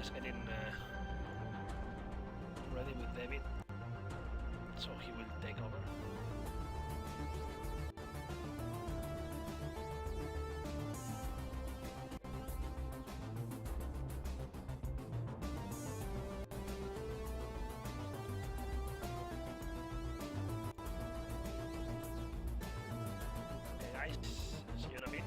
Let's get in ready with David, so he will take over. Okay guys, see you in a bit.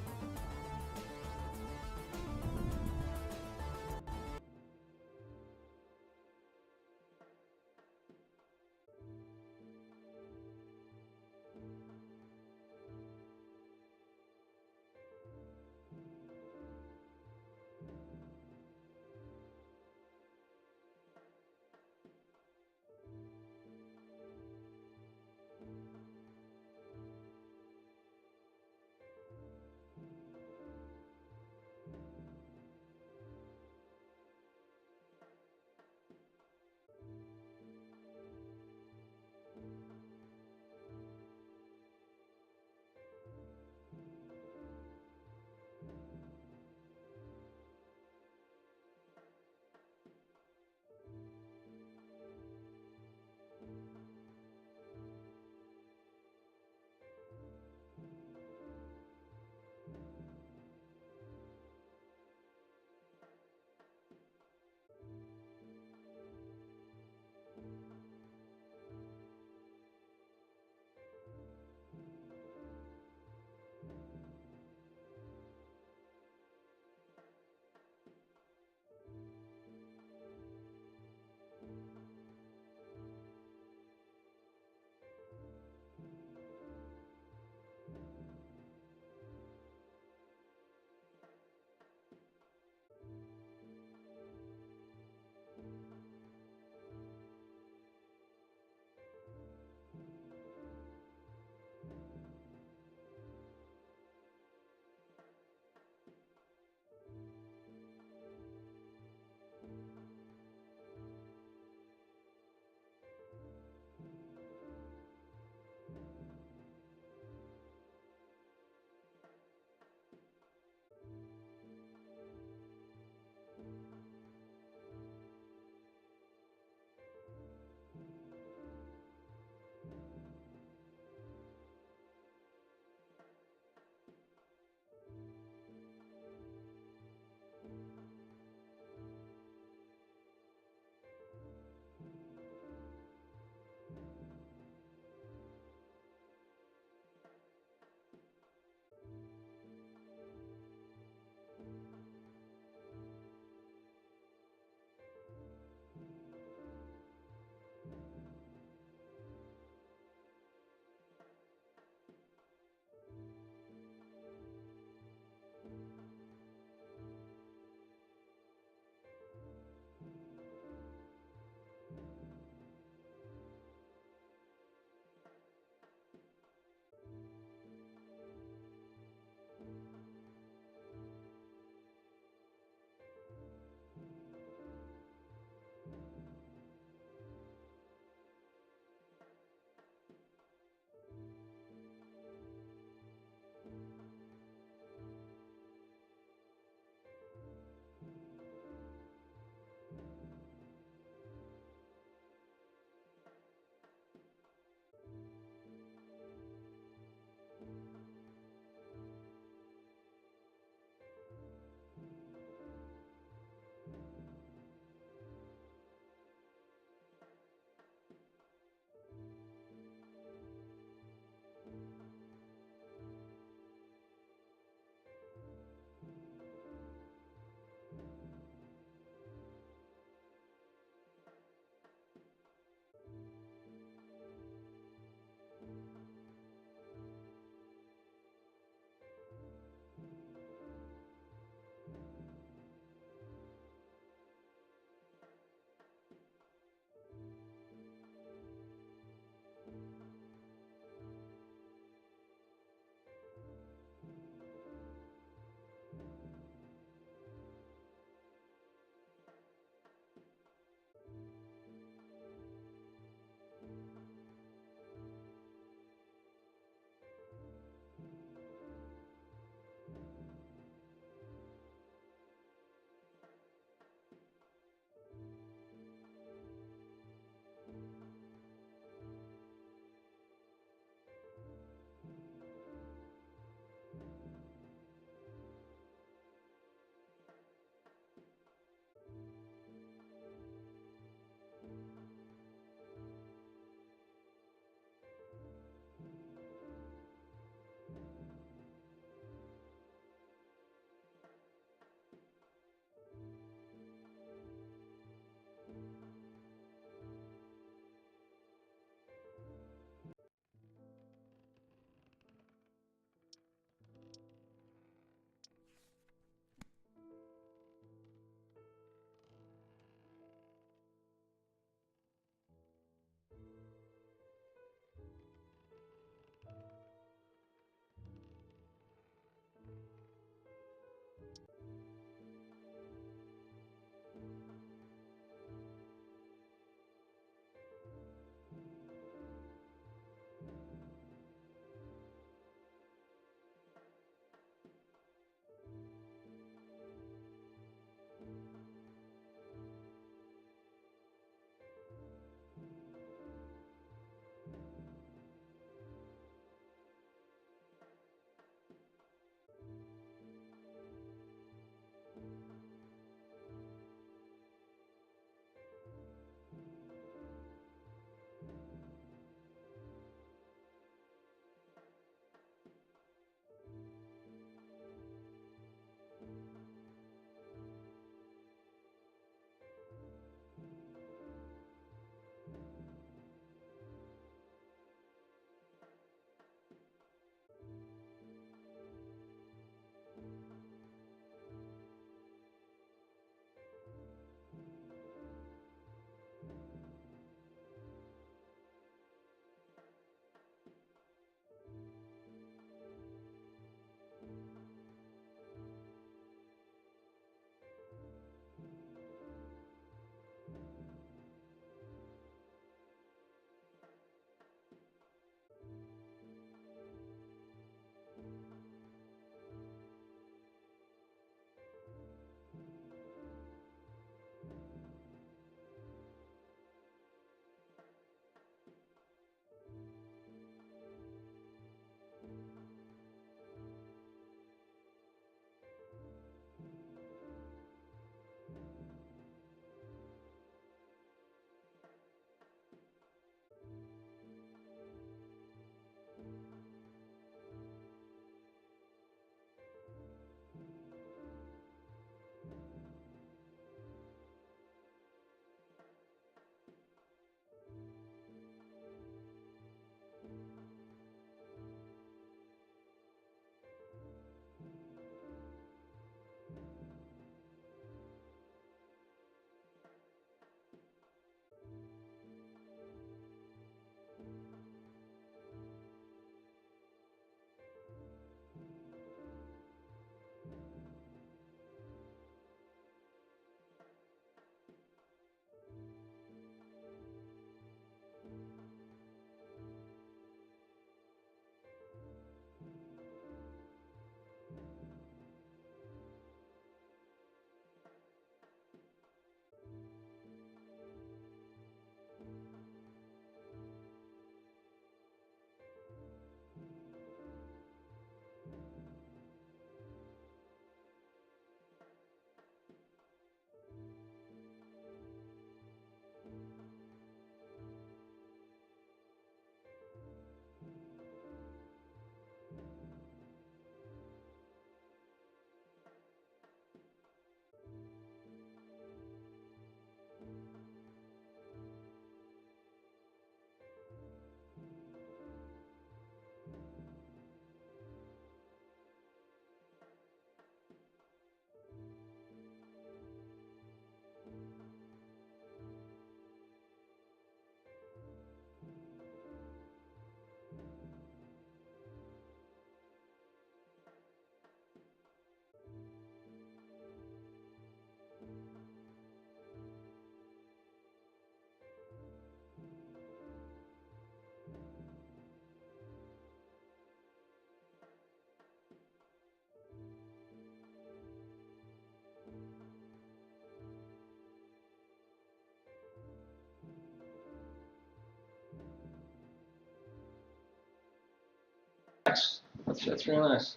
That's really nice.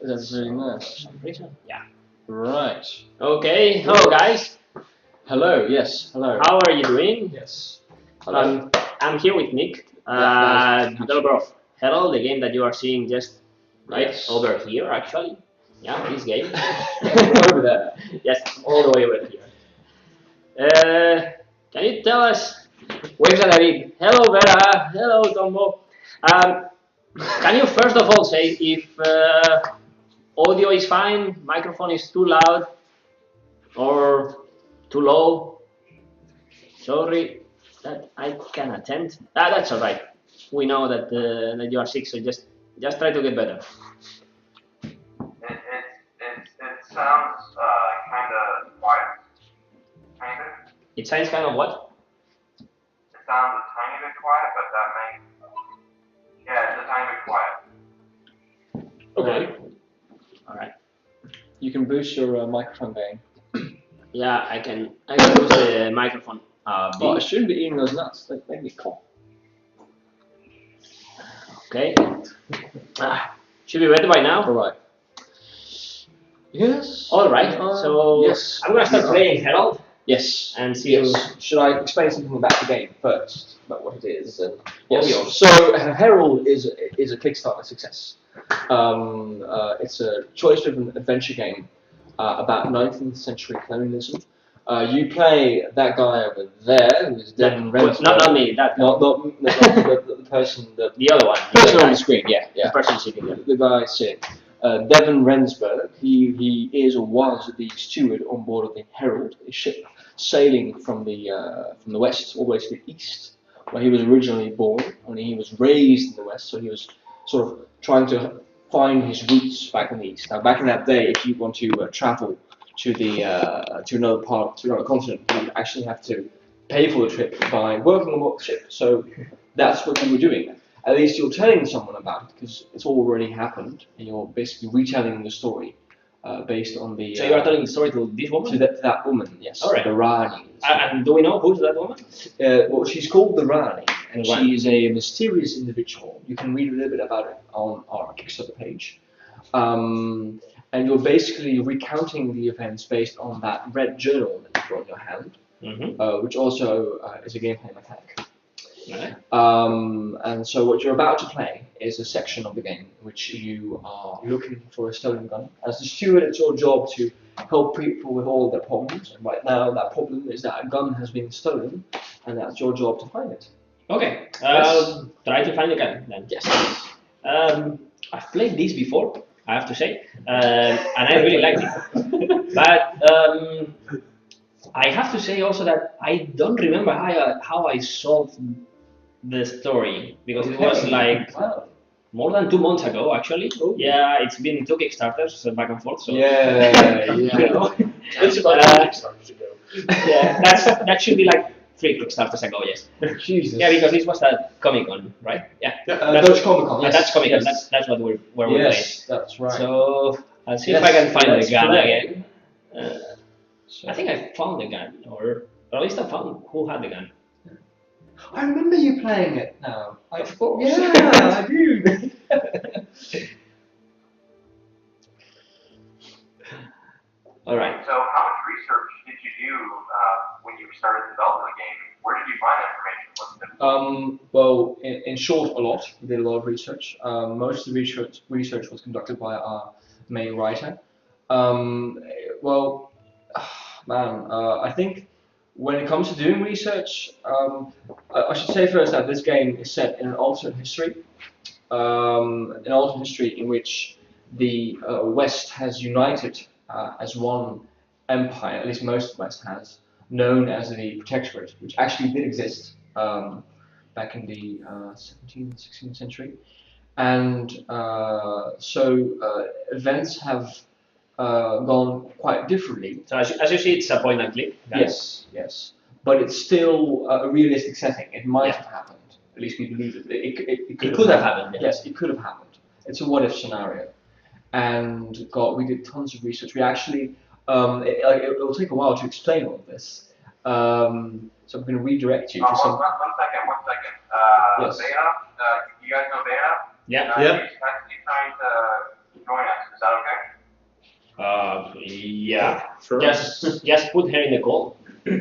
That's really nice. Yeah. Right. Okay. Hello, guys. Hello. Yes. Hello. How are you doing? Yes. Hello. I'm here with Nick, developer of Herald, the game that you are seeing just right over here, actually. Yeah, this game. Over there. Yes, all the way over here. Can you tell us? Where's David? Hello, Vera. Hello, Tombo. Can you first of all say if audio is fine, microphone is too loud, or too low? Sorry that I can attend. That's all right. We know that that you are sick, so just try to get better. It sounds kind of quiet, kind of. It sounds kind of what? It sounds a tiny bit quiet, but that may. Yeah, it's a tiny bit quiet. Okay. All right. You can boost your microphone gain. Yeah, I can use the microphone. Oh, I shouldn't be eating those nuts. They make me cough. Okay. Should be ready by now. All right. Yes. All right. So yes. I'm gonna start playing Herald. Yes. And see. Yes. Should I explain something about the game first? About what it is? Yes. So Herald is a Kickstarter success. It's a choice-driven adventure game about 19th century colonialism. You play that guy over there, who's Devin Rensburg. Not me. That guy. Not the person. The other one. The person on the screen. Yeah. The person sitting there. The guy sitting. Devin Rensburg. He is or was the steward on board of the Herald, a ship sailing from the west all the way to the east, where he was originally born. Only he was raised in the west, so he was sort of trying to find his roots back in the east. Now, back in that day, if you want to travel to another continent, you actually have to pay for the trip by working on board the ship. So that's what you were doing. At least you're telling someone about it because it's already happened, and you're basically retelling the story based on the. So you are telling the story to this woman? To that woman, yes. All right. The Rani. And do we know who's that woman? Well, she's called the Rani, and she is a mysterious individual. You can read a little bit about it on our Kickstarter page. And you're basically recounting the events based on that red journal that you've got in your hand, which also is a gameplay mechanic. Right. And so what you're about to play is a section of the game in which you are looking for a stolen gun. As the steward, it's your job to help people with all their problems. And right now, that problem is that a gun has been stolen, and that's your job to find it. Okay. Yes. Try to find the gun then. Yes. I've played this before, I have to say, and I really liked it. But I have to say also that I don't remember how I solved the story, because it was like more than 2 months ago, actually. Oh. Yeah, it's been 2 Kickstarters so back and forth. So Yeah. you know. It's about 2 Kickstarters ago. Yeah, that should be like 3 Kickstarters ago, yes. Jesus. Yeah, because this was at Comic-Con, right? Yeah. Dutch Comic-Con. Yeah, Yes. that's Comic-Con. Yes. That's what we're playing. Yes, that's right. So I'll see if I can find the gun again. So. I think I found the gun, or at least I found who had the gun. I remember you playing it now. Of course. Yeah, I do. All right. So, how much research did you do when you started developing the game? Where did you find information? What's difficult? Well, in short, a lot. We did a lot of research. Most of the research was conducted by our main writer. I think when it comes to doing research, I should say first that this game is set in an alternate history. In which the West has united as one empire, at least most of the West has, known as the Protectorate, which actually did exist back in the 17th, 16th century. And events have gone quite differently. So as you see, it's a point and click. Yes. But it's still a realistic setting. It might have happened. At least we believe it. It could have happened. Yeah. Yes, it could have happened. It's a what-if scenario. And we did tons of research. We actually, it'll take a while to explain all of this. So I'm going to redirect you to some. One second. Yes. Vera, you guys know Vera? Yeah. He's trying to join us. Is that okay? Yeah. Sure. Just put her in the call. Yeah,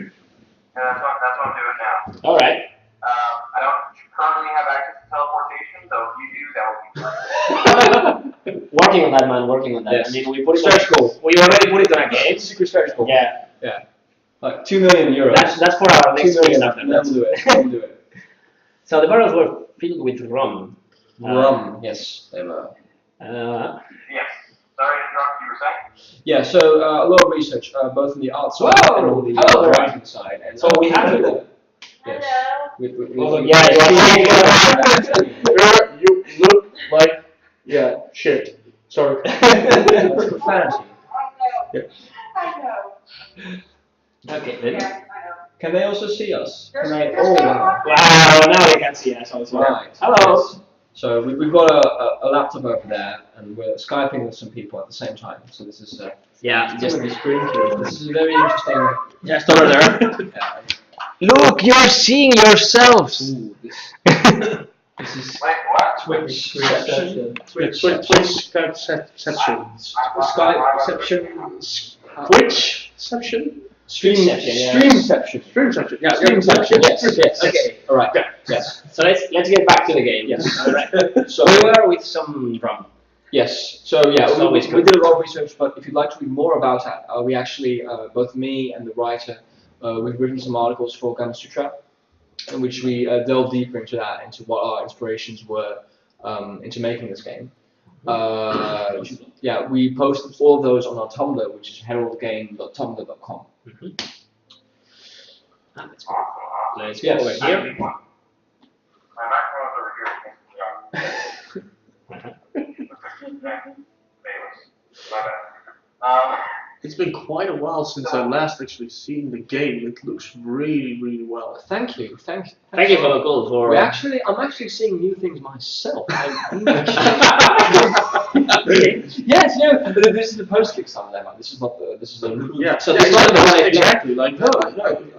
that's what I'm doing now. All right. I don't currently have access to teleportation, so if you do, that would be great. Working on that, man. Working on that. Yes. I mean, we put it Stretch goal. We already put it on a game. Secret stretch goal. Yeah. Like €2 million. That's for our next 2 million. Kickstarter. We'll do it. We'll do it. So the barrels were filled with rum. Rum. Yes, they were. Yes. Sorry to interrupt. You were saying? Yeah, so a lot of research, both on the art side Whoa! and on the Hello there. writing side. And So we have to. Yes. Hello. Yeah, You look like Yeah. shit. Sorry. That's profanity. I know. Okay, then. Yeah, I know. Can they also see us? Can they? There's Oh, no wow. more. Wow, now they can see us also. Right. Hello. Yes. So we've got a laptop over there, and we're Skyping with some people at the same time. So this is Yeah, just this is a very interesting. just over there. Yeah. Look, you're seeing yourselves. Ooh, this is Wait, what? Twitchception. Twitch section. Skypeception. Twitchception? Streamception, yeah. Streamception. Streamception. Yeah. Streamception. Yes. Yes. Okay. All right. Yeah. Yes. So let's get back to the game. Yes. All right. So We were with some rum. yes. So yeah, It's always we good. did a lot of research, but if you'd like to read more about it, we actually both me and the writer we've written some articles for Gamma Sutra, in which we delve deeper into that, into what our inspirations were into making this game. Yeah, we posted all of those on our Tumblr, which is heraldgame.tumblr.com. Let's Yes. go over here. My microphone's over here. My bad. It's been quite a while since I last actually seen the game. It looks really, really well. Thank you. Thank Thank you for the call. For I'm actually seeing new things myself. Yes, but this is the post Kickstarter demo. This is not the. This is the. Yeah. So yeah, this is not the right exactly. Like No.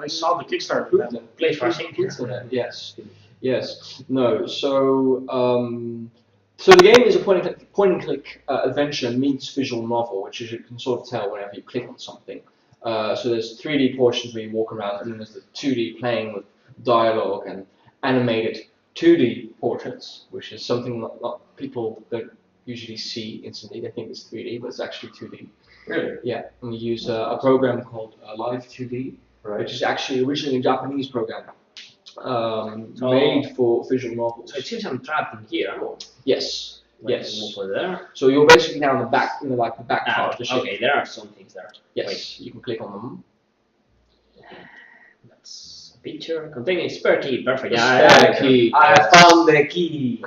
I saw the Kickstarter. demo. place for safety. Yes. Yes. No. So so the game is a point and click adventure meets visual novel, which is you can sort of tell whenever you click on something. So there's 3D portions where you walk around, and then there's the 2D playing with dialogue and animated 2D portraits, which is something not people don't usually see instantly. They think it's 3D, but it's actually 2D. Really? Yeah, and we use a program called Live 2D, which is actually originally a Japanese program made for visual novels. So it seems I'm trapped in here. Yes. Move Yes. over there. So you're basically now in the back, the back part of the ship. Okay, there are some things there. Yes, you can click on them. That's a picture containing spare key. Perfect. Spare key. I have found the key.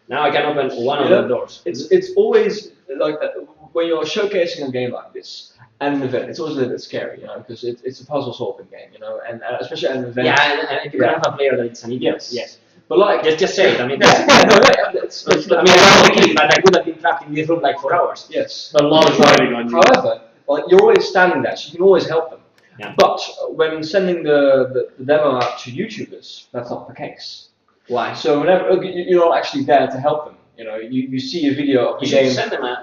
Now I can open one of the doors. It's always like that when you're showcasing a game like this at an event. It's always a little bit scary, because it's a puzzle solving game, and especially at an event. Yeah, and if you can have a player that it's an idiot. Yes. But like, Just say it. I mean, I found the key, but I could have been trapped in this room like for hours. yes. A lot of writing on you. However, like you're always standing there, so you can always help them. Yeah. But when sending the demo out to YouTubers, that's not the case. Why? So whenever you're not actually there to help them, you see a video of the You should game. send them a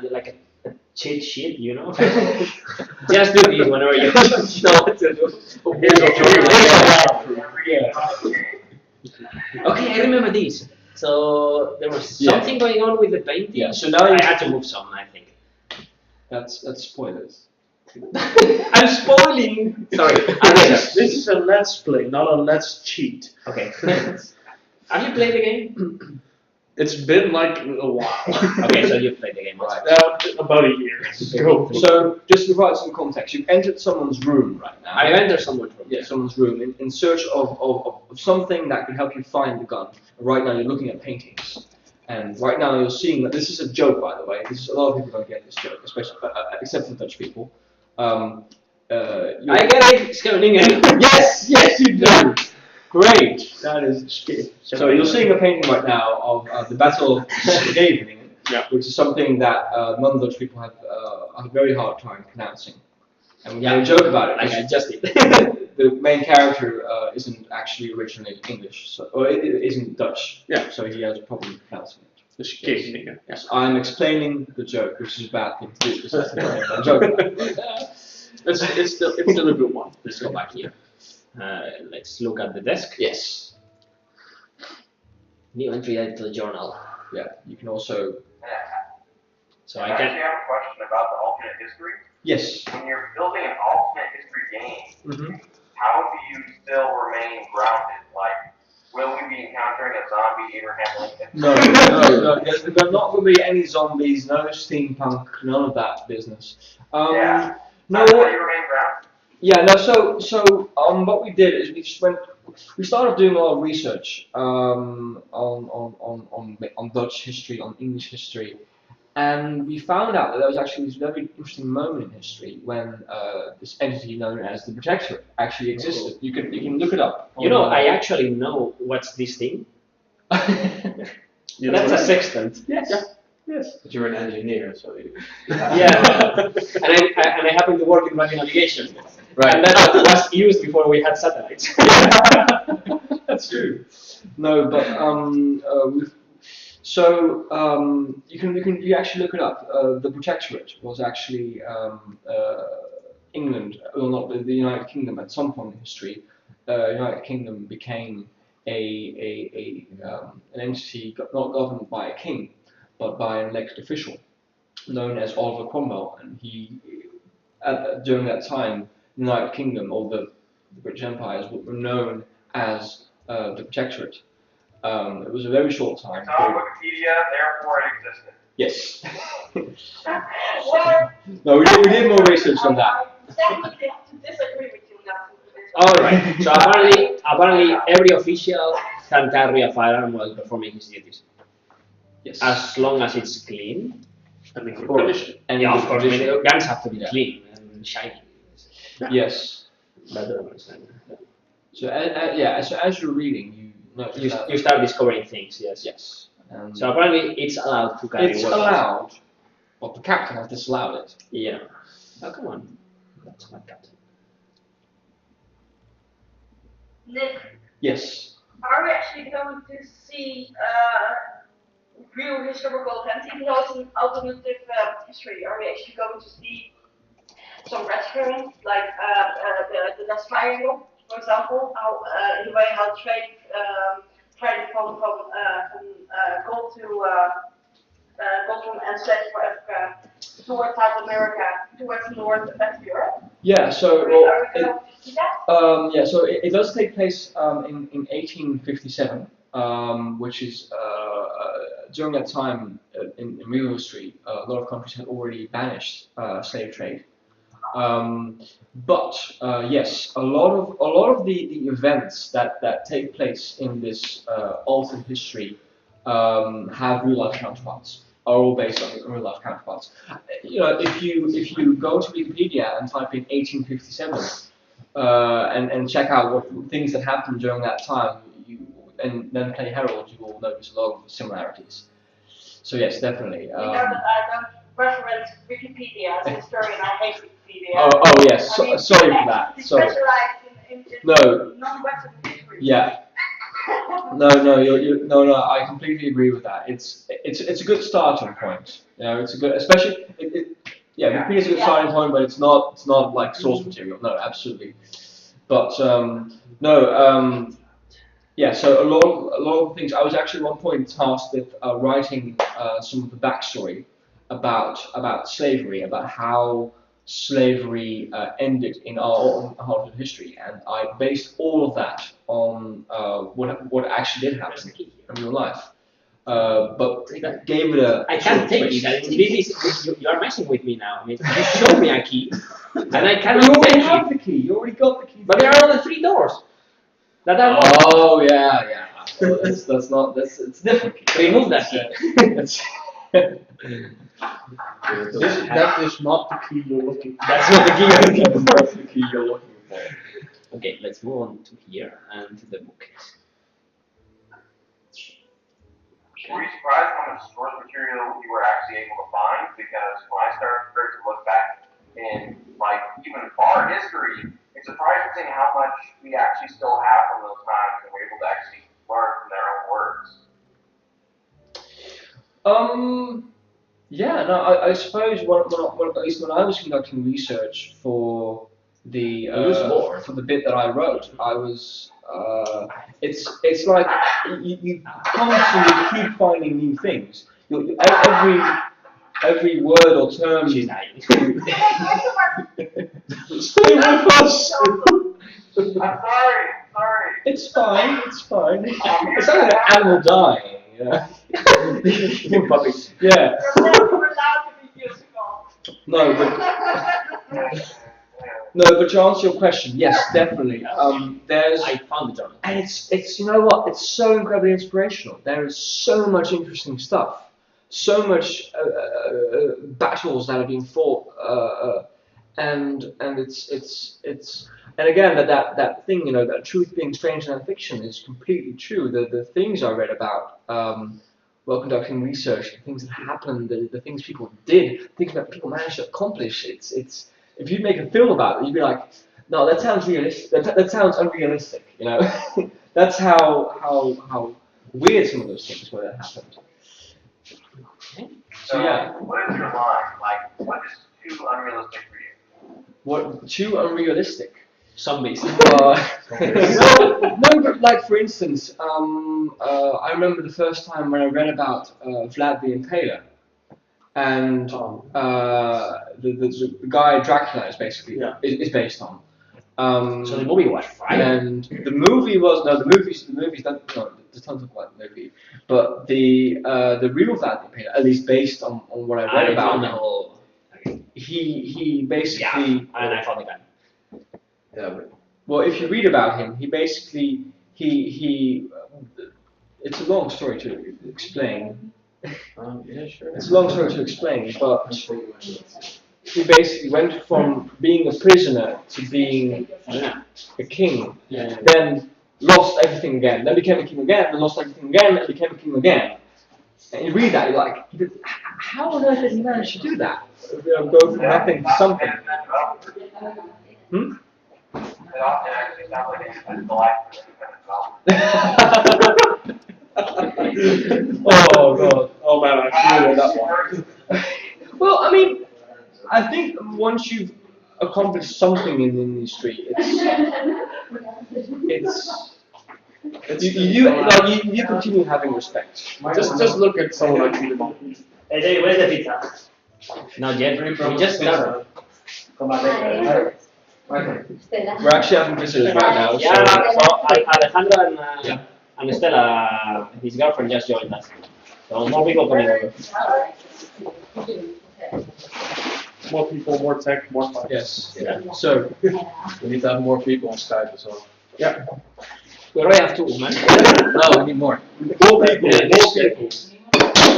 cheat sheet, Just do this whenever you know what to do. Okay, I remember this. So there was something going on with the painting. Yeah. So now I had to move some, I think. That's spoilers. I'm spoiling. Sorry. This is a let's play, not a let's cheat. Okay. Have you played the game? It's been like a while. Okay, so you've played the game. Right. About a year. Go. So just to provide some context, you've entered someone's room right now. I've entered someone's room. Yeah, someone's room in search of something that could help you find the gun. Right now you're looking at paintings, and right now you're seeing that this is a joke. By the way, a lot of people don't get this joke, especially except for Dutch people. I get it. It's coming in. Yes, you do. Great. That is scary. So you're seeing a painting right now of the Battle of Scheveningen, which is something that non-Dutch people have a very hard time pronouncing. And we made a joke about it. Like I just did. The main character isn't actually originally English, or it isn't Dutch. Yeah. So he has a problem pronouncing it. Dus game dingen. Ja. So I'm explaining the joke, which is a bad thing to do. Because that's the joke. It's still a good one. Let's go back here. Let's look at the desk. Yes. New entry added to the journal. Yeah. You can also. So I I actually can. have a question about the alternate history. Yes. When you're building an alternate history game, Mm-hmm. how do you still remain grounded? Like, will we be encountering a zombie Abraham Lincoln? No. There's not going to be any zombies, no steampunk, none of that business. Yeah. No. How do you remain grounded? Yeah, no. So what we did is we started doing a lot of research on Dutch history, on English history, and we found out that there was actually this very interesting moment in history when this entity known as the Protectorate actually existed. You can look it up. You know, I actually know what's this thing. You That's know a what? sextant. Yes. Yes. But you're an engineer, so you. Yeah. and I happen to work in radio navigation. Right. And that was used before we had satellites. That's true. No, but you actually look it up. The Protectorate was actually England, well, not the United Kingdom. At some point in history, United Kingdom became an entity not governed by a king, but by an elected official, known as Oliver Cromwell, and he during that time, the United Kingdom or the British empires were known as the Protectorate. It was a very short time. It's on Wikipedia, therefore it existed. Yes. Well, No, we did more research on that. I definitely have to disagree with you now. All right. So apparently, every official can carry a firearm while performing his duties, Yes. as long as it's clean. I mean, Of course. And Yeah, of course. I mean, condition. guns have to be Yeah. clean and shiny. Yes. But I don't understand. So as you're reading, you notice You, that. you start discovering things. Yes. Yes. And So apparently, it's allowed to carry. it's weapons. allowed, but the captain has disallowed it. Yeah. Oh, come on. That's my captain. Nick, Yes. are we actually going to see real historical events, even though it's an alternative history? Are we actually going to see some restaurants like the West Triangle, for example, how in the way how trade from gold to gold from and slaves for Africa towards South America, towards North and West Europe? Yeah. So Are we going to see that? So it does take place in 1857, which is during that time in real history, a lot of countries had already banished slave trade. But yes, a lot of the events that take place in this alternate history have real life counterparts. Are all based on real life counterparts. You know, if you go to Wikipedia and type in 1857 and check out what things that happened during that time, and then play Herald, you will notice a lot of similarities. So yes, definitely. You know that I don't reference Wikipedia as a historian. I hate Wikipedia. Oh yes, I mean, sorry for that. it's Sorry. specialized in No. non-Western history. Yeah. No, I completely agree with that. It's a good starting point. You know, it's a good, especially Wikipedia is a good starting point, but it's not like source material. No, absolutely. But so a lot of things. I was actually at one point tasked with writing some of the backstory about slavery, about how slavery ended in our own history, and I based all of that on what actually did happen in real life. But gave it a. I can't take it. I mean, you are messing with me now. I mean, you showed me a key, and I You cannot already take have it. the key. You already got the key. But there are only 3 doors that are locked. Oh yeah. Well, it's different. Remove that key. That is not the key you're looking for. That's not the key you're looking for. That's the key you're looking for. Okay, let's move on to here and to the book. Were you surprised how much source material you were actually able to find? Because when I started to look back in like even far history, it's surprising how much we actually still have from those times and we're able to actually learn from their own words. Yeah, no, I suppose at least when I was conducting research for the for the bit that I wrote, I was it's like you constantly keep finding new things. Every word or term. She's dying. Stay with us. I'm sorry. It's fine. It's fine. It's like an animal dying. Yeah. Puppy. Yeah. You're never allowed to be musical. No, but to answer your question, yes, definitely. There's I found the journal. and it's you know what? It's so incredibly inspirational. There is so much interesting stuff, so much battles that are being fought, and it's and again that thing, you know, that truth being stranger than fiction is completely true. The things I read about while conducting research, the things that happened, the things people did, things that people managed to accomplish. It's if you make a film about it, you'd be like, no, that sounds realistic. That sounds unrealistic. You know, that's how weird some of those things were that happened. So yeah, What is your line? Like, what is too unrealistic for you? what too unrealistic? Zombies. No, but like for instance, I remember the first time when I read about Vlad the Impaler, and the guy Dracula is basically is based on. So the movie was fine. And the movie was the movies don't no, there's tons of like movie, but the real Vlad the Impaler, at least based on what I read about found the him, whole. he basically And I found the gun. Yeah, but well, if you read about him, he basically he it's a long story to explain. yeah, sure. It's a long story to explain, but he basically went from being a prisoner to being a king, then lost everything again, then became a king again, then lost everything again, and became a king again. And you read that, you're like, how on earth did he manage to do that? Go from nothing to something. It often actually sounds like it's the life of independent development. Oh god. Oh man, I feel that one. Well, I mean, I think once you've accomplished something in the industry, you continue having respect. Just look at someone like Peter. Hey, Dave, where's the pizza? Not yet. We just started. Come on, We're actually having visitors right now. Yeah, so Alejandro and Stella, his girlfriend, just joined us. So more people coming over. More people, more tech, more fun. Yes. Yeah. So We need to have more people on Skype as well. Yeah. We already have 2, man. no, we need more. More people, more people.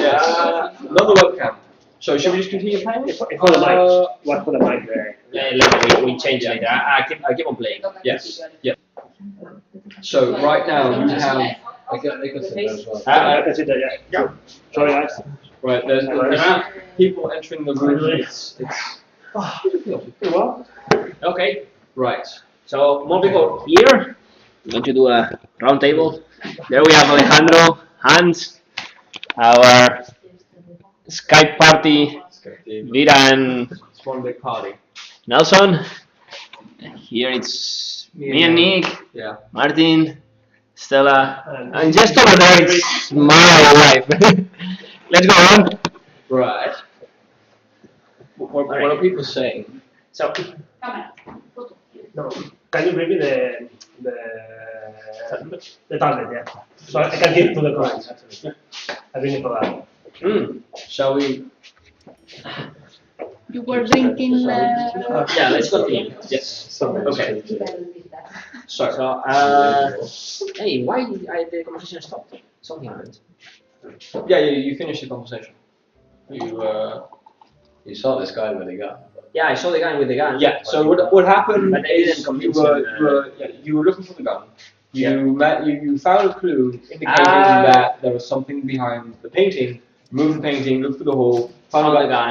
Yeah. Another webcam. So should we just continue playing? For the mic. What for the mic there? Yeah, later we change later. I keep on playing. Yes. Yeah. So right now we have I can sit there as well. I can sit there, yeah. Sorry, guys. right. There are people entering the room. It's Pretty well. Okay. right. So more people here. I'm going to do a round table. There we have Alejandro, Hans, our Skype party, Vera and It's one big party. Nelson. Here it's me and Nick, Yeah. Martin, Stella, and just over there it's my wife. Let's go on. Right. What are people saying? So, No, can you bring me the tablet, yeah? So I can give it to the clients, actually. I bring it for that. Shall we? You were drinking. yeah, let's continue. Yes. Okay. So, Hey, why the conversation stopped? Something happened. yeah, you finished the conversation. You saw this guy with a gun. Yeah, I saw the guy with the gun. Yeah. So what happened But they didn't is convince you were looking for the gun. You found a clue indicating that there was something behind the painting. Moved the painting, looked for the hole, found the guy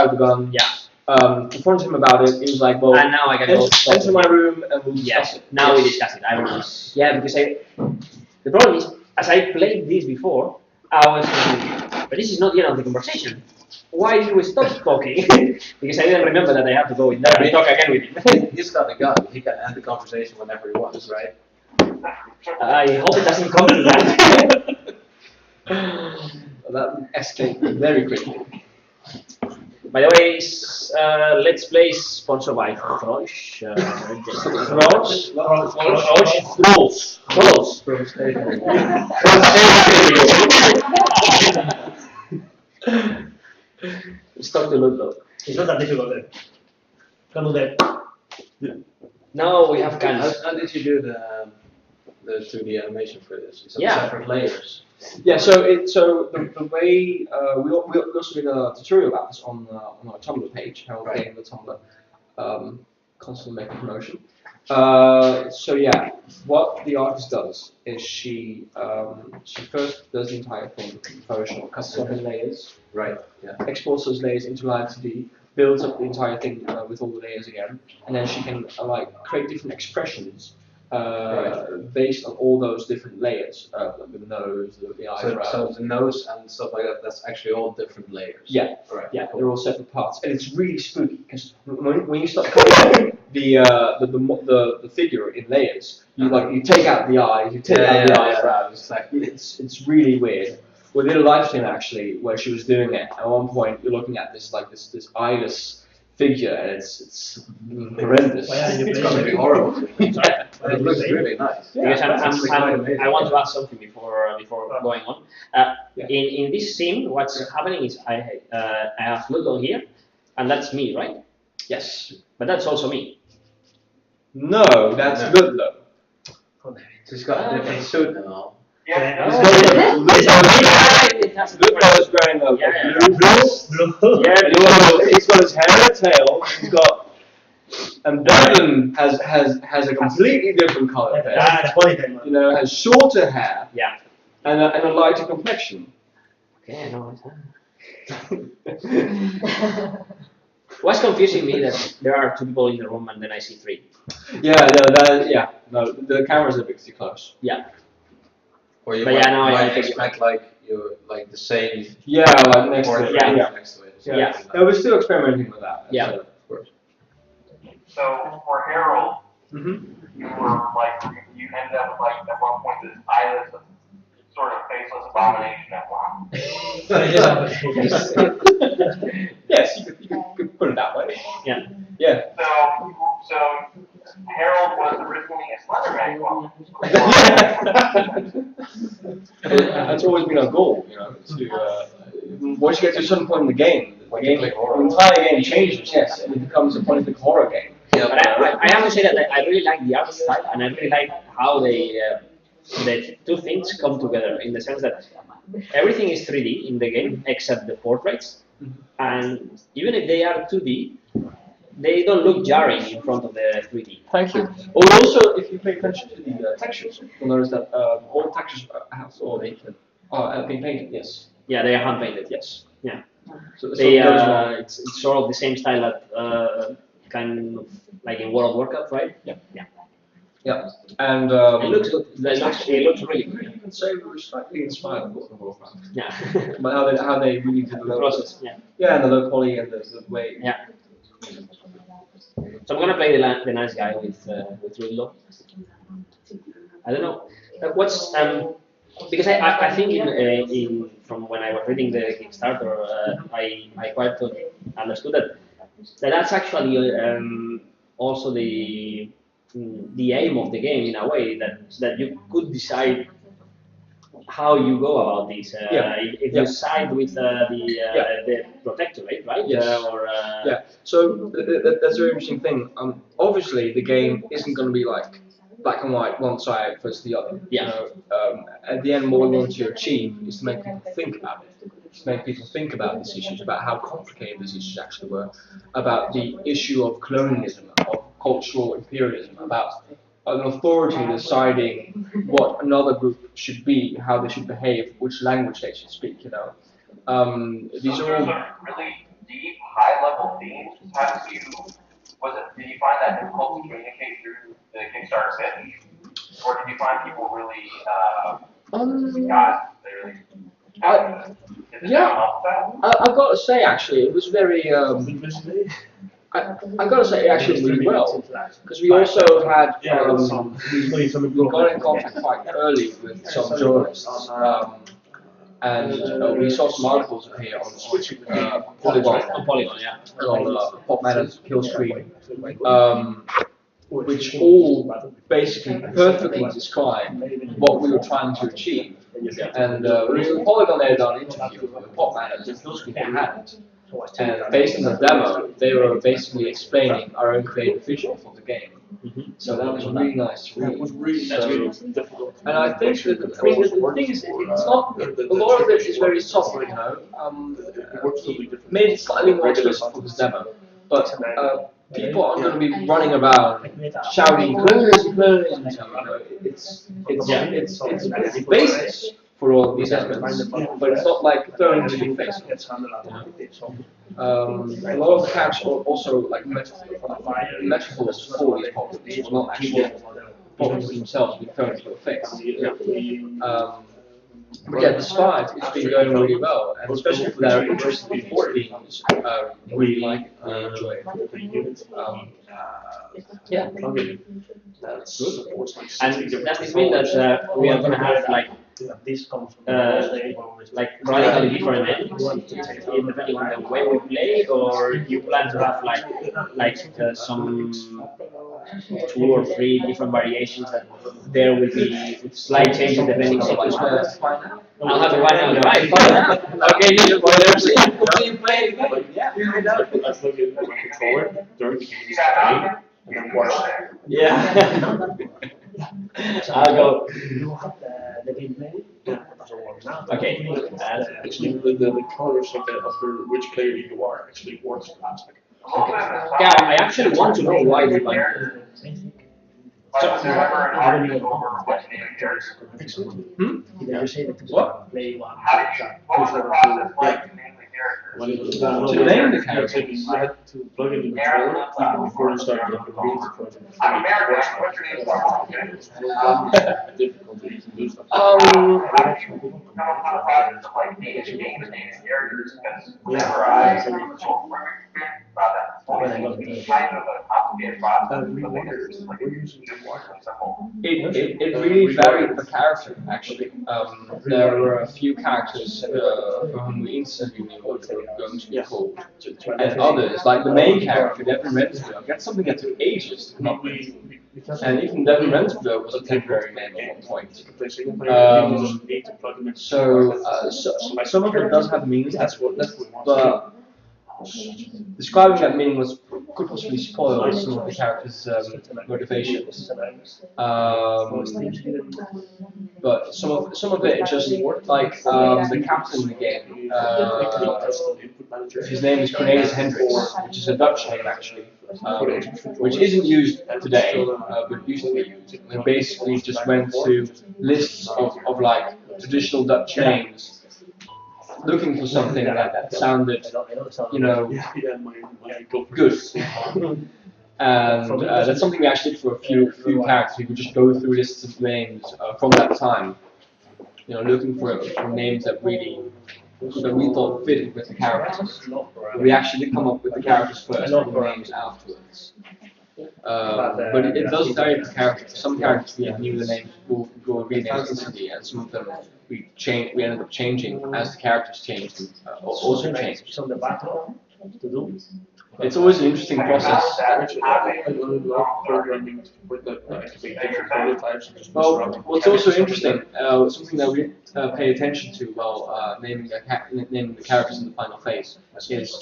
with the gun. Yeah. Confronted him about it. He was like, "Well, And now I can go. enter my room and we'll discuss it." Now we discuss it. I will. Yeah, because the problem is, as I played this before, I was but this is not the end of the conversation. Why did we stop talking? Because I didn't remember that I had to go in there and talk again with him. He's got the gun. He can end the conversation whenever he wants, right? I hope it doesn't come to that. That escaped very quickly. By the way, Let's Play is sponsored by Frosch. Frosch? Stop the loot though. It's not that difficult then. Can do that. Now we have cans. How did you do the 2D animation for this? It's on Yeah. separate layers. Yeah, so the way we also did a tutorial about this on our Tumblr page, Harold Game, the Tumblr, constantly making promotion. So yeah, what the artist does is she first does the entire thing in Photoshop, cuts it up in layers, Right. Yeah. exports those layers into Live 2D, builds up the entire thing with all the layers again, and then she can create different expressions based on all those different layers, like the nose, the eyebrows. So the nose and stuff like that, that's actually all different layers. Yeah, Right. yeah, they're all separate parts, and it's really spooky because when you start cutting the figure in layers, you take out the eyes, you take out the eyebrows. Exactly. It's really weird. We did a live stream actually where she was doing it. At one point, you're looking at this eyeless figure, and it's horrendous. Why are you It's playing gonna be it? horrible. Yeah. But it looks really nice. Yeah. Because I want to ask something before going on. Yeah. In this scene, what's happening is I have Ludo here, and that's me, right? Yes. But that's also me. No, that's No. Ludlow. He's got a different suit and all. Yeah. Ludlow is wearing a Yeah. blue dress. Blue. He's got his hair and a tail. He's got, and Devin has a completely different color hair. That's ponytail, You man. know, has shorter hair Yeah. and a lighter complexion. Okay, no. What's confusing me that there are two people in the room and then I see three. No, the camera's a bit too close. Yeah. Or you But might, yeah, no, I might think- expect like you're like the same Yeah, like next to it. Yeah. next to it. Yeah. No, we're still experimenting with that. Yeah. Of course. So for Harold, Mm-hmm. you were like, you ended up with like at one point this eyeless, sort of faceless abomination at one. Yes, you could put it that way. Yeah. Yeah. So Harold was originally a Slenderman clone. That's always been our goal, you know, to once you get to a certain point in the game, the entire game changes, yes, and it becomes a point-and-click horror game. Yeah. But I have to say that I really like the art style, and I really like how the two things come together in the sense that everything is 3D in the game except the portraits, and even if they are 2D, they don't look jarring in front of the 3D. Thank you. Well, also, if you pay attention to the textures, you'll notice that all textures have been painted. Yes. Yeah, they are hand painted. Yes. Yeah. So They those are- it's sort of the same style that kind of like in World of Warcraft, right? Yeah. Yeah. Yeah. And It looks it looks really you good. can say we were slightly inspired by World of Warcraft. Yeah. But how they really did the The process. Yeah. Yeah, and the low poly and the way. Yeah. So I'm gonna play the nice guy with Rudlo. I don't know. What's because I think in from when I was reading the Kickstarter, I quite understood that that's actually also the aim of the game in a way that you could decide how you go about this. If you side with the protectorate, right? Yes. Yeah. So that's a very interesting thing. Obviously, the game isn't going to be like black and white, one side versus the other. Yeah. You know, at the end, what we want to achieve is to make people think about it. To make people think about these issues, about how complicated these issues actually were, about the issue of colonialism, of cultural imperialism, about an authority deciding what another group should be, how they should behave, which language they should speak. You know, these So are those all. are really deep, high-level themes. Did you find that difficult to communicate through the Kickstarter pitch? Or did you find people really, they really did Yeah, I've got to say actually, it was very. I gotta say, it actually really well because we also had we got in contact quite early with some journalists, and we saw some articles appear on Polygon, yeah, on Pop Matters, Killscreen, which all basically perfectly describe what we were trying to achieve. And with Polygon, they had done an interview with Pop Matters, and Killscreen hadn't. And based on the demo, they were basically explaining our own creative vision for the game. So that was really nice to read. It was really difficult. And I think that the thing is, it's not a lot of it is very soft, you know. Made it slightly more explicit for this demo, but people aren't going to be running around shouting "close, close," you know. It's basis for all of these elements, but it's not like throwing to your face. A lot of the characters are also like metaphors for these problems, not actually problems themselves being thrown to your face. But yeah, despite it's been going really well, and especially for their interest in board games, really like it, really enjoy it. Yeah. That's good. And does this mean that we are going to have like radically different endings depending on the way we play, or you plan to have some 2 or 3 different variations that there will be slight changes depending on what I'll have to find out. Right, find out. Okay, you play the game. Yeah. I plug in my controller during the game and then watch it. Yeah. I'll go. Okay. Actually, the colors of which player you are actually works fantastic. Yeah, I actually want to know why they like it. But remember an argument over what name characters. What? How did you, what was the process like to name the characters? To name the character, you had to plug in the controller before you started the project. I'm American, what's your name? Difficulty to do stuff. How did you come up with the process of like naming characters? Because whenever I about that, it's kind of a complicated process, but they just like simple. It really varied per character, actually. There were a few characters for whom we instantly knew what they were going to be called. And others, like the main character, Devin Rensburg, that's something that took ages to come up with. And even Devin Rensburg was a temporary name at one point. So some of it does have meanings, but describing that meaning could possibly spoil some of the characters' motivations. But some of it just like the captain in the game. His name is Cornelis Hendricks, which is a Dutch name actually, which isn't used today, but used to be used. We basically just went to lists of like traditional Dutch names, looking for something that sounded, you know, good. And that's something we actually did for a few characters. We could just go through lists of names from that time, you know, looking for names that we thought fitted with the characters. We actually did come up with the characters first, and the names afterwards. But it does vary per character. Some characters we knew the names were renamed instantly, and some of them we ended up changing as the characters changed and also changed. It's always an interesting process. Well, what's also interesting, something that we pay attention to while naming the characters in the final phase is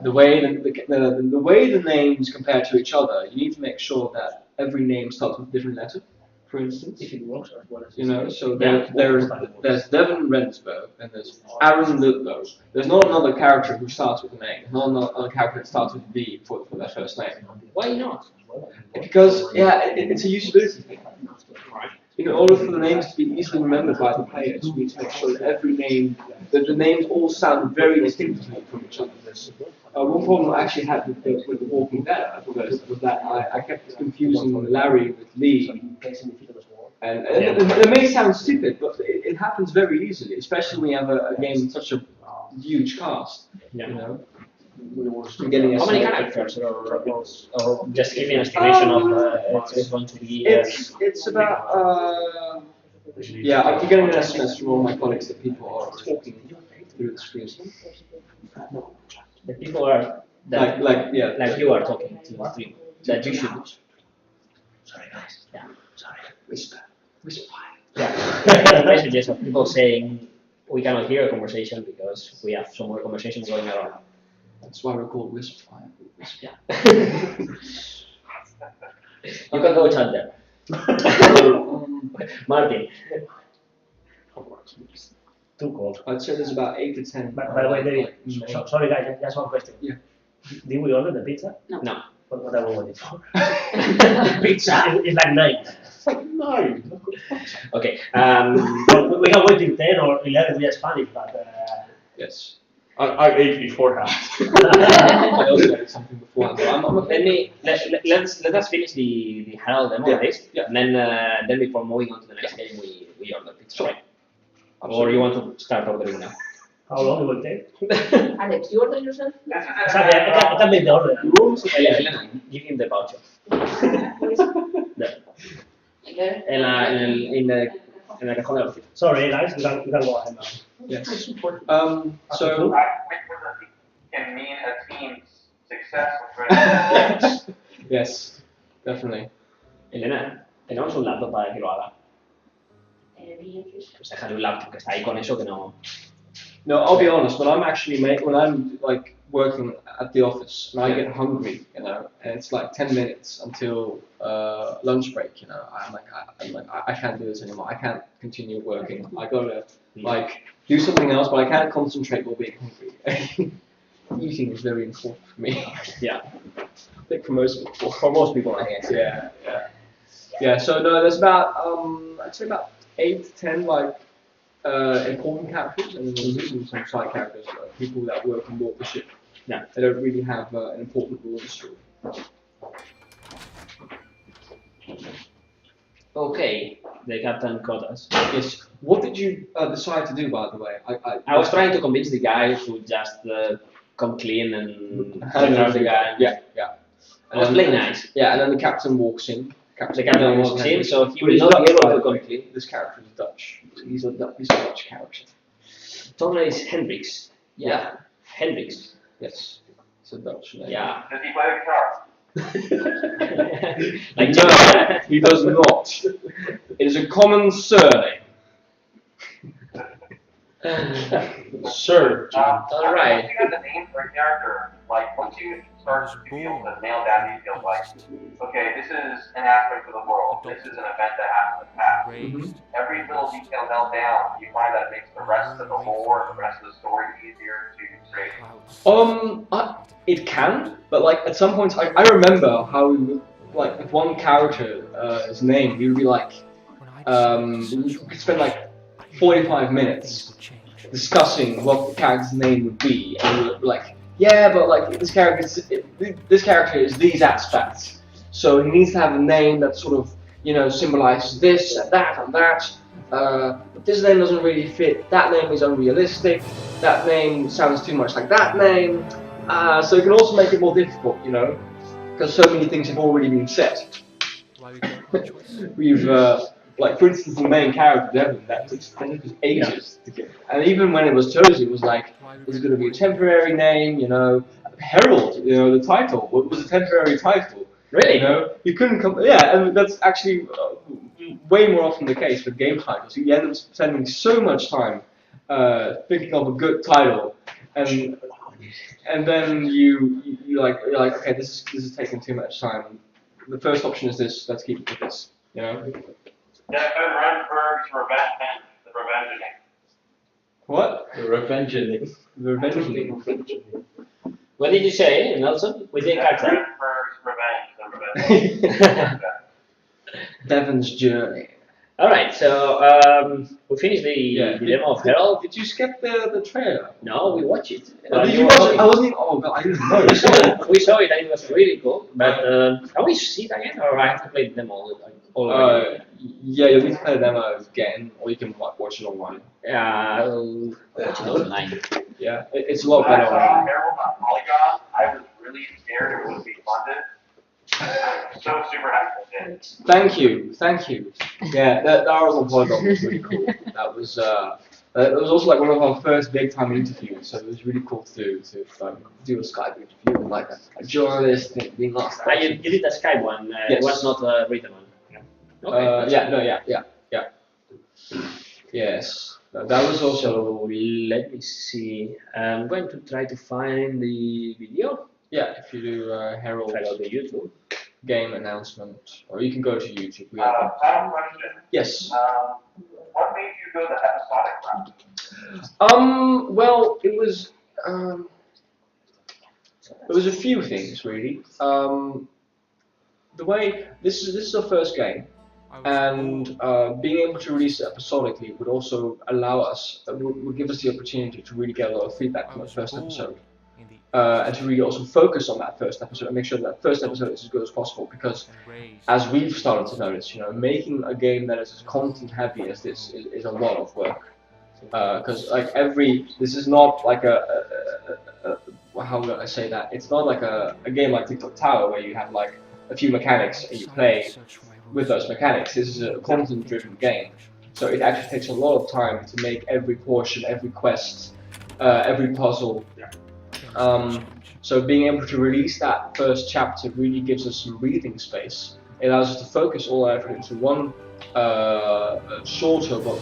the way the names compare to each other. You need to make sure that every name starts with a different letter. For instance, you know, so there's Devin Rensburg and there's Aaron Ludlow. There's not another character who starts with a name. There's not another character that starts with D for their first name. Why not? Because it's a usability thing. In order for the names to be easily remembered by the players, we need to make sure that that the names all sound very distinctively from each other. One problem I actually had with the Walking Dead was that I kept confusing Larry with Lee, And it may sound stupid, but it happens very easily, especially when you have a game with such a huge cast. Yeah. You know, getting How many characters, or just give me an estimation of it's going to be? It's about yeah. I'm getting an estimate from all my colleagues that people are talking through the screen. The people are that, Like you are talking to the stream that you should. Sorry guys. Yeah. Sorry. Whisper. Yeah. Messages of people saying we cannot hear a conversation because we have some more conversations going around. That's why we're called Whisper. Yeah. You can go chat there. Martin. Too cold. I'd say there's about 8 to 10. By the way, David, sorry guys, just one question. Yeah. Did we order the pizza? No. What are we waiting for? Pizza. It's like 9. No. Okay. Well, we can wait till 10 or 11 we are Spanish, but Yes. I ate beforehand. I also had something before. Let us finish the Herald demo at least, Yeah. and then before moving on to the next game, we order pizza. Sure. Right? Or you want to start ordering now? how long it will take? Alex, you order yourself? Sorry, I can make the order. Elena, give him the voucher. There. Okay. En la cajón de la oficina. Sorry guys, you can go ahead now. Yes. So Can mean a team's success with yes, definitely. Elena, tenemos un laptop para que lo haga. Pues déjale un laptop que está ahí con eso que no. No, I'll be honest. When I'm like working at the office and I get hungry, you know, and it's like 10 minutes until lunch break, you know, I'm like I can't do this anymore. I can't continue working. I gotta like do something else, but I can't concentrate while being hungry. Eating is very important for me. Yeah. I think for most people, I guess. Yeah. So no, there's about I'd say about 8 to 10 like important characters, and then there's some side characters, people that work on board the ship. Yeah. They don't really have an important role in the story. Okay, the captain caught us. Yes. What did you decide to do, by the way? I was trying to convince the guy to just come clean and Hand turn over the guy. Yeah. I was playing nice. Yeah, and then the captain walks in. The captain walks in, so he will He's not be Dutch, able by to the come way. clean. This character is Dutch. He's a Dutch character. Totally is Hendrix. Yeah, Hendrix. Yes. It's a Dutch name. Yeah. Does he play the guitar? Like No, he does not. It is a common surname. Sure. All right. Once you got the name for a character, like once you start to be able to nail down details, like, okay, this is an aspect of the world, this is an event that happened in the past. Every little detail nailed down, you find that it makes the rest of the lore, the rest of the story easier to create. It can, but like at some points, I remember how we would, like with one character, his name, we would be like, we could spend like 45 minutes discussing what the character's name would be, and we would be like, yeah, but like this character is these aspects, so he needs to have a name that sort of, you know, symbolizes this and that and that. But this name doesn't really fit. That name is unrealistic. That name sounds too much like that name. So it can also make it more difficult, you know, because so many things have already been said. We've, like for instance, the main character Devon, that took ages to get. And even when it was chosen, it was like, is it going to be a temporary name, you know? Herald, you know, the title, what was a temporary title? Really? You know, you couldn't come. Yeah, and that's actually way more often the case with game titles. You end up spending so much time thinking of a good title, and then you're like, okay, this is taking too much time. The first option is this. Let's keep it with this. You know. Devin Rensburg's Revenge, the Revengeing. What? The Revengeing. The Revengeing. What did you say, Nelson? We didn't catch that. Rensburg's Revenge, the Revengeing. Devon's Journey. Alright, so we finished the demo of Herald. Did you skip the trailer? No, we watched it. Did you watch it? I wasn't even. Oh god, I didn't know. We saw it and it was really cool. But can we see it again, or I have to play the demo all over again? Yeah, you'll need to play the demo again, or you can watch it online. Yeah, watch it online. Yeah, it's a lot When I better saw online. Harold on Polygon, I was really scared it wouldn't be funded. I'm so super happy with it. Thank you. Yeah, that was on Polygon was really cool. That was also like one of our first big time interviews, so it was really cool to do a Skype interview with like a journalist being asked You questions. did a Skype one. It Yes. was not a written one. Okay. Yeah. Yes, that was also. Let me see. I'm going to try to find the video. Yeah, if you do Herald Try out the YouTube. game announcement, or you can go to YouTube. We Final question. Yes. What made you go the episodic route? Well, it was a few things really. The way this is our first game, and being able to release it episodically would also allow us, would give us the opportunity to really get a lot of feedback from the first episode, and to really also focus on that first episode and make sure that first episode is as good as possible. Because as we've started to notice, making a game that is as content heavy as this is a lot of work. Because this is not like how would I say that? It's not like a game like TikTok Tower where you have like a few mechanics and you play with those mechanics. This is a content-driven game, so it actually takes a lot of time to make every portion, every quest, every puzzle. So being able to release that first chapter really gives us some breathing space. It allows us to focus all our effort into one shorter but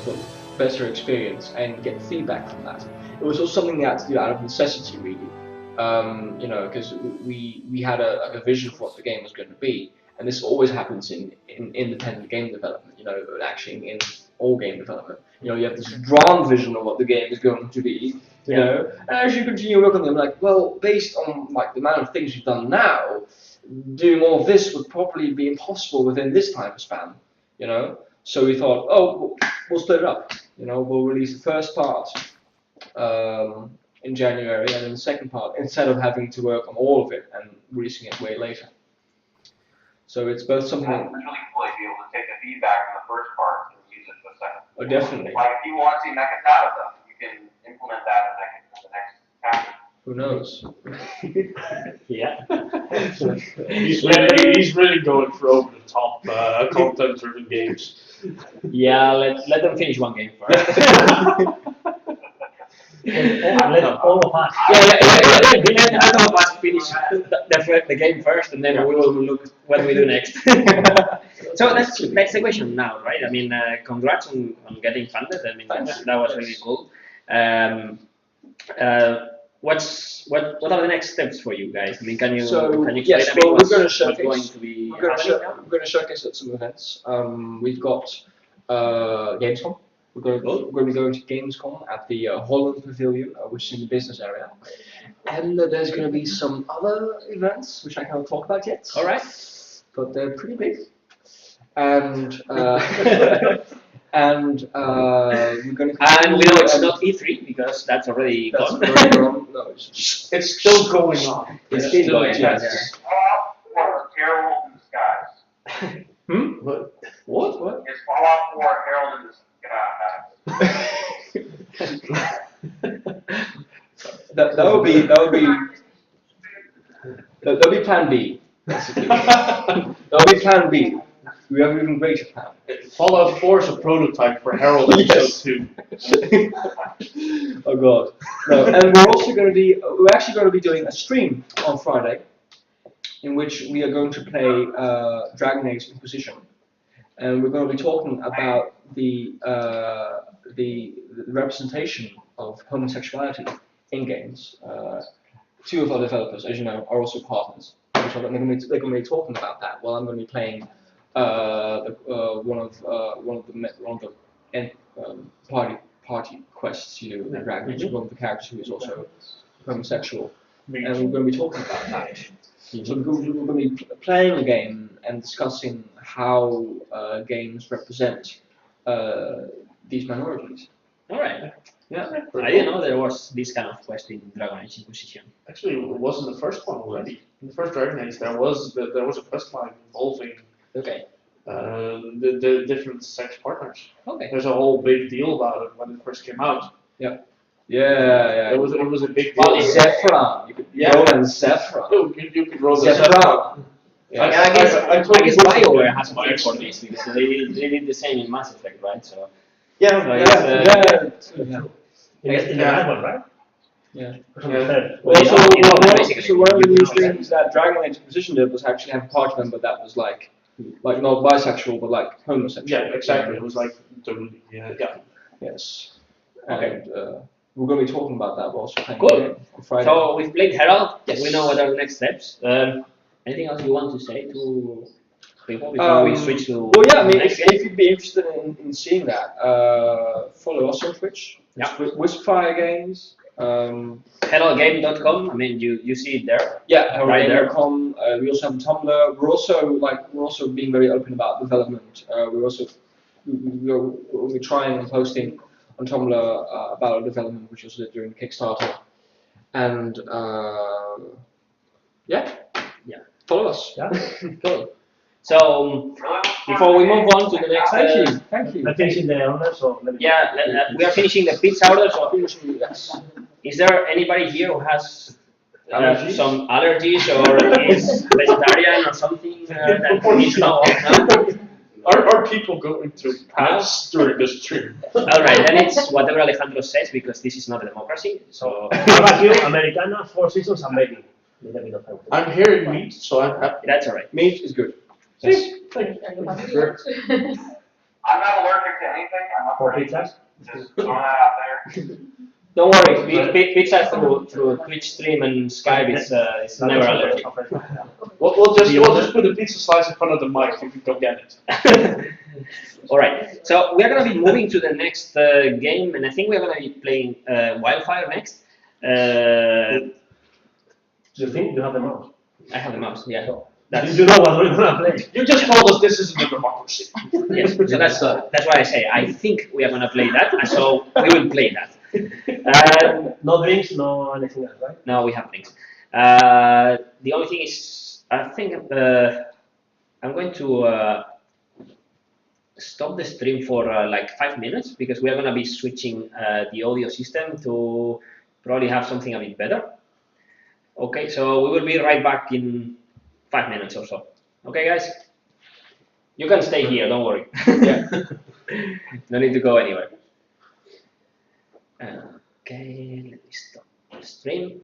better experience and get feedback from that. It was also something we had to do out of necessity, really. Because we had a vision for what the game was going to be, and this always happens in independent game development. Actually in all game development, you have this grand vision of what the game is going to be. And as you continue working on them, like, well, based on like the amount of things you've done now, doing all of this would probably be impossible within this time span. So we thought, oh, we'll split it up. We'll release the first part in January, and then the second part, instead of having to work on all of it and releasing it way later. So it's both something. It's really cool to be able to take the feedback from the first part and use it for the second. Oh, definitely. Like if you want to see Mechatabata, you can implement that in the next chapter. Who knows? Yeah. He's really going for over the top content-driven games. Yeah, let them finish one game first. Let all of us. Let all of us finish the game first, and then we will look what we do next. So that's the question now, right? I mean, congrats on getting funded. I mean, that was really cool. What are the next steps for you guys? I mean, can you explain yes, a bit we're going to showcase. what's going to be happening now? We're going to showcase at some events. We've got Gamescom. We're going to be going to Gamescom at the Holland Pavilion, which is in the business area. And there's going to be some other events, which I can't talk about yet. All right. But they're pretty big. And we're going to. And we know it's not E3 because that's already gone. No, It's still going on. It's still going on. Yes. Fallout 4 Herald in Disguise. What? It's Fallout 4 Herald in Disguise. That'll be plan B, basically. That'll be plan B. We have an even greater plan. Fallout 4 is a prototype for Herald episode 2. Oh god. No, and we're actually going to be doing a stream on Friday, in which we are going to play Dragon Age Inquisition, and we're going to be talking about the representation of homosexuality in games. Two of our developers, as you know, are also partners. They're going to be talking about that while I'm going to be playing one of the party quests you do in Dragon Age. One of the characters who is also homosexual, and we're going to be talking about that. So we're going to be playing a game and discussing how games represent these minorities. All right. Yeah. I didn't know there was this kind of quest in Dragon Age Inquisition. Actually, it wasn't the first one already. In the first Dragon Age, there was a quest line involving Okay. The different sex partners. Okay. There's a whole big deal about it when it first came out. Yeah. It was a big deal. Well, it's Zephyr. You could roll in Zephyr. You could roll the Zephyr. Yeah, I guess totally BioWare has a my thing for experience. this because they did the same in Mass Effect, right? So Yeah, So yeah. In the last one, right? Yeah. From the third. Well, Yeah, so, you know, basically, so one of the you new know, things that Dragon Age Inquisition did was actually have a part member that was like not bisexual, but like homosexual. Yeah, exactly. It was like totally. Yeah. Yes. Okay. And we're going to be talking about that also playing Cool. the game on Friday. So we've played Herald. Yes. We know what are the next steps. Anything else you want to say to people before we switch to well, yeah, I mean, the next if game? you'd be interested in seeing that, follow us on Twitch. Yeah. Whisperfire Games. HeraldGame.com. I mean, you see it there. Yeah, Right there. heraldgame.com. We also have Tumblr. We're also being very open about development. We'll be trying and posting on Tumblr about our development, which was during Kickstarter. And yeah, follow us. Yeah. Cool. So before we move on to the next, Thank you. I'm finishing the order, so let me. yeah, we are finishing the pizza order. So Yes. is there anybody here who has Allergies? some allergies or is vegetarian or something that we need to know of now? Are people going to pass during this stream? All right, then it's whatever Alejandro says because this is not a democracy. So Barbecue, Americana, 4 seasons, and baby. Little bit of everything. I'm hearing meat, so I'm happy. that's all right. Meat is good. Yes. I'm Sure. not allergic to anything. I'm not For allergic. pizzas? Just throwing that out there. Don't worry, pizza through Twitch stream and Skype is never allergic. We'll just put a pizza slice in front of the mic. You can go get it. All right, so we are going to be moving to the next game, and I think we are going to be playing Wildfire next. Do you think you have the mouse? I have the mouse, yeah. You know what we're gonna play. You just told us this isn't a democracy. Yes, so that's why I say I think we are going to play that, and so we will play that. No drinks, no anything else, right? No, we have things. The only thing is, I think I'm going to stop the stream for like 5 minutes because we are going to be switching the audio system to probably have something a bit better. Okay, so we will be right back in 5 minutes or so. Okay, guys? You can stay here, don't worry. Yeah. No need to go anywhere. Okay, let me stop the stream.